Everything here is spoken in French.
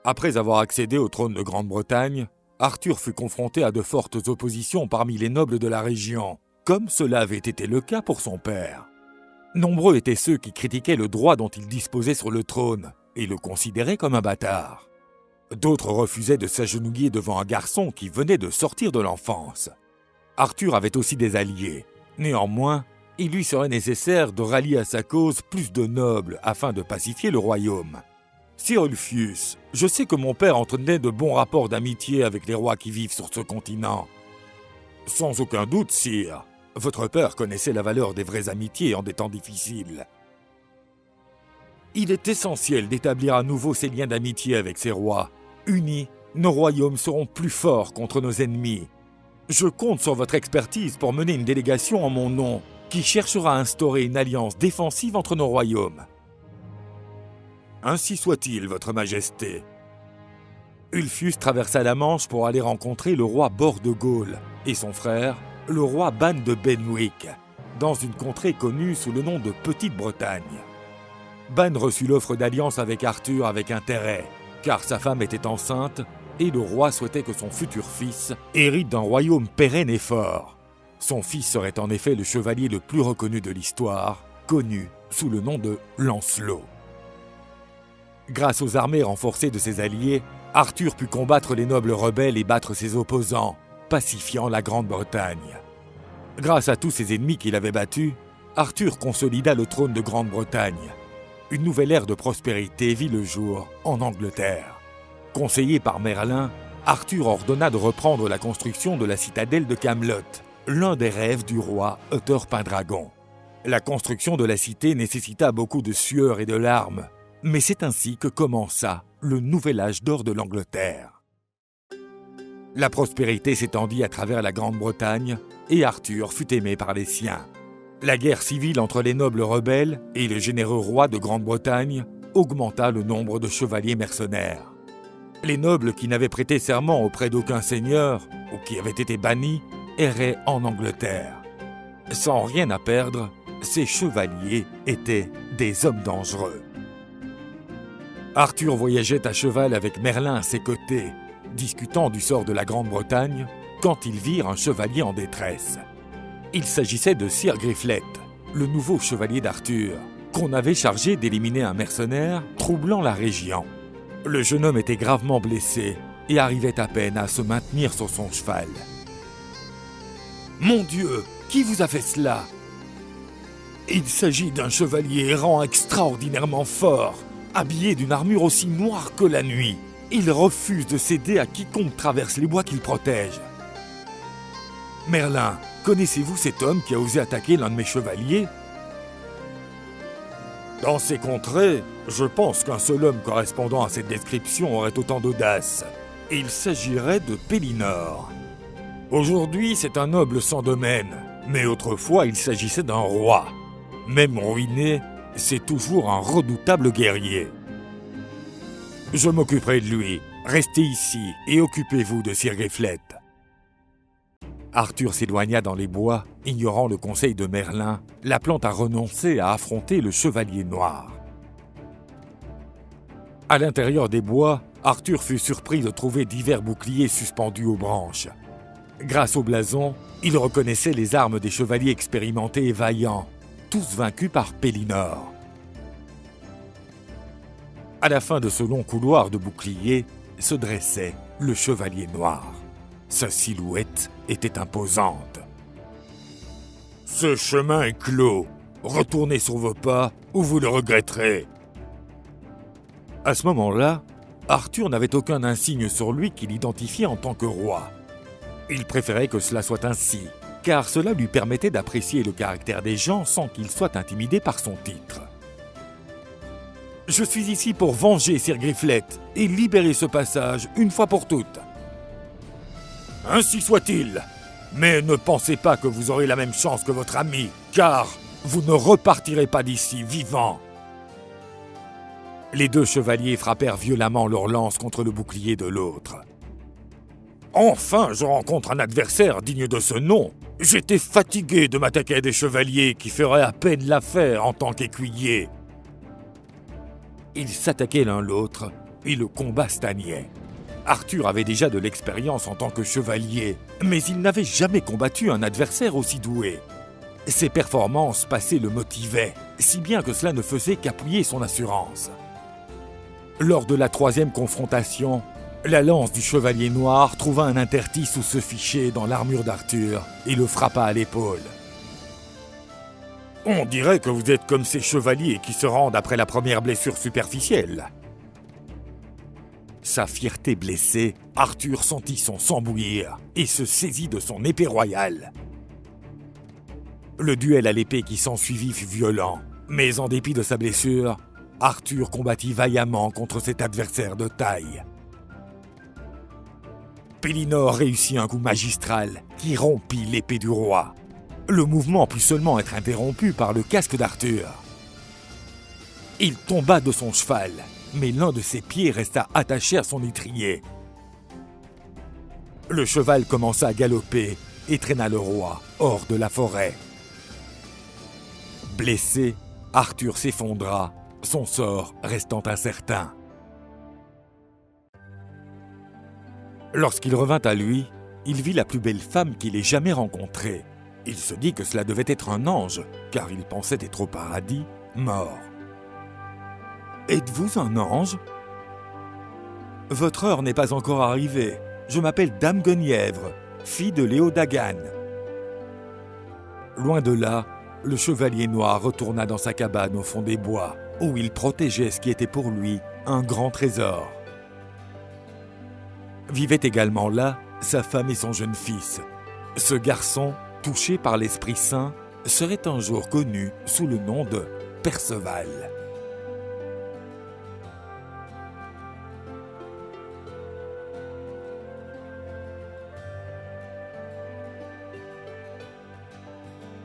Après avoir accédé au trône de Grande-Bretagne, Arthur fut confronté à de fortes oppositions parmi les nobles de la région, comme cela avait été le cas pour son père. Nombreux étaient ceux qui critiquaient le droit dont il disposait sur le trône et le considéraient comme un bâtard. D'autres refusaient de s'agenouiller devant un garçon qui venait de sortir de l'enfance. Arthur avait aussi des alliés. Néanmoins, il lui serait nécessaire de rallier à sa cause plus de nobles afin de pacifier le royaume. « Sir Ulfius, je sais que mon père entretenait de bons rapports d'amitié avec les rois qui vivent sur ce continent. »« Sans aucun doute, sire. Votre père connaissait la valeur des vraies amitiés en des temps difficiles. Il est essentiel d'établir à nouveau ces liens d'amitié avec ces rois. Unis, nos royaumes seront plus forts contre nos ennemis. Je compte sur votre expertise pour mener une délégation en mon nom qui cherchera à instaurer une alliance défensive entre nos royaumes. » « Ainsi soit-il, votre majesté. » Ulfius traversa la Manche pour aller rencontrer le roi Bor de Gaulle et son frère, le roi Ban de Benwick, dans une contrée connue sous le nom de Petite-Bretagne. Ban reçut l'offre d'alliance avec Arthur avec intérêt, car sa femme était enceinte et le roi souhaitait que son futur fils hérite d'un royaume pérenne et fort. Son fils serait en effet le chevalier le plus reconnu de l'histoire, connu sous le nom de Lancelot. Grâce aux armées renforcées de ses alliés, Arthur put combattre les nobles rebelles et battre ses opposants, pacifiant la Grande-Bretagne. Grâce à tous ses ennemis qu'il avait battus, Arthur consolida le trône de Grande-Bretagne. Une nouvelle ère de prospérité vit le jour en Angleterre. Conseillé par Merlin, Arthur ordonna de reprendre la construction de la citadelle de Camelot, l'un des rêves du roi Uther Pendragon. La construction de la cité nécessita beaucoup de sueur et de larmes, mais c'est ainsi que commença le nouvel âge d'or de l'Angleterre. La prospérité s'étendit à travers la Grande-Bretagne et Arthur fut aimé par les siens. La guerre civile entre les nobles rebelles et le généreux roi de Grande-Bretagne augmenta le nombre de chevaliers mercenaires. Les nobles qui n'avaient prêté serment auprès d'aucun seigneur ou qui avaient été bannis erraient en Angleterre. Sans rien à perdre, ces chevaliers étaient des hommes dangereux. Arthur voyageait à cheval avec Merlin à ses côtés, discutant du sort de la Grande-Bretagne, quand ils virent un chevalier en détresse. Il s'agissait de Sir Griflet, le nouveau chevalier d'Arthur, qu'on avait chargé d'éliminer un mercenaire troublant la région. Le jeune homme était gravement blessé et arrivait à peine à se maintenir sur son cheval. « Mon Dieu, qui vous a fait cela ?»« Il s'agit d'un chevalier errant extraordinairement fort, habillé d'une armure aussi noire que la nuit. Il refuse de céder à quiconque traverse les bois qu'il protège. Merlin, connaissez-vous cet homme qui a osé attaquer l'un de mes chevaliers ? Dans ces contrées, je pense qu'un seul homme correspondant à cette description aurait autant d'audace. Il s'agirait de Pellinore. Aujourd'hui, c'est un noble sans domaine, mais autrefois, il s'agissait d'un roi. Même ruiné, c'est toujours un redoutable guerrier. Je m'occuperai de lui. Restez ici et occupez-vous de Sir Griflet. » Arthur s'éloigna dans les bois, ignorant le conseil de Merlin, l'appelant à renoncer à affronter le chevalier noir. À l'intérieur des bois, Arthur fut surpris de trouver divers boucliers suspendus aux branches. Grâce au blason, il reconnaissait les armes des chevaliers expérimentés et vaillants, tous vaincus par Pellinore. À la fin de ce long couloir de boucliers se dressait le chevalier noir. Sa silhouette était imposante. « Ce chemin est clos. Retournez sur vos pas ou vous le regretterez. » À ce moment-là, Arthur n'avait aucun insigne sur lui qui l'identifiait en tant que roi. Il préférait que cela soit ainsi, car cela lui permettait d'apprécier le caractère des gens sans qu'ils soient intimidés par son titre. « Je suis ici pour venger Sir Griflet et libérer ce passage une fois pour toutes. »« Ainsi soit-il, mais ne pensez pas que vous aurez la même chance que votre ami, car vous ne repartirez pas d'ici vivant. » Les deux chevaliers frappèrent violemment leurs lances contre le bouclier de l'autre. « Enfin, je rencontre un adversaire digne de ce nom. J'étais fatigué de m'attaquer à des chevaliers qui feraient à peine l'affaire en tant qu'écuyer. » Ils s'attaquaient l'un l'autre, et Arthur, et le combat stagnait. Arthur avait déjà de l'expérience en tant que chevalier, mais il n'avait jamais combattu un adversaire aussi doué. Ses performances passées le motivaient, si bien que cela ne faisait qu'appuyer son assurance. Lors de la 3e confrontation, la lance du chevalier noir trouva un interstice où se ficher dans l'armure d'Arthur et le frappa à l'épaule. « On dirait que vous êtes comme ces chevaliers qui se rendent après la première blessure superficielle. » Sa fierté blessée, Arthur sentit son sang bouillir et se saisit de son épée royale. Le duel à l'épée qui s'ensuivit fut violent, mais en dépit de sa blessure, Arthur combattit vaillamment contre cet adversaire de taille. Pellinore réussit un coup magistral qui rompit l'épée du roi. Le mouvement put seulement être interrompu par le casque d'Arthur. Il tomba de son cheval, mais l'un de ses pieds resta attaché à son étrier. Le cheval commença à galoper et traîna le roi hors de la forêt. Blessé, Arthur s'effondra, son sort restant incertain. Lorsqu'il revint à lui, il vit la plus belle femme qu'il ait jamais rencontrée. Il se dit que cela devait être un ange, car il pensait être au paradis, mort. « Êtes-vous un ange ? Votre heure n'est pas encore arrivée. Je m'appelle Dame Guenièvre, fille de Léodagan. » Loin de là, le chevalier noir retourna dans sa cabane au fond des bois, où il protégeait ce qui était pour lui un grand trésor. Vivaient également là sa femme et son jeune fils. Ce garçon, touché par l'Esprit Saint, serait un jour connu sous le nom de Perceval.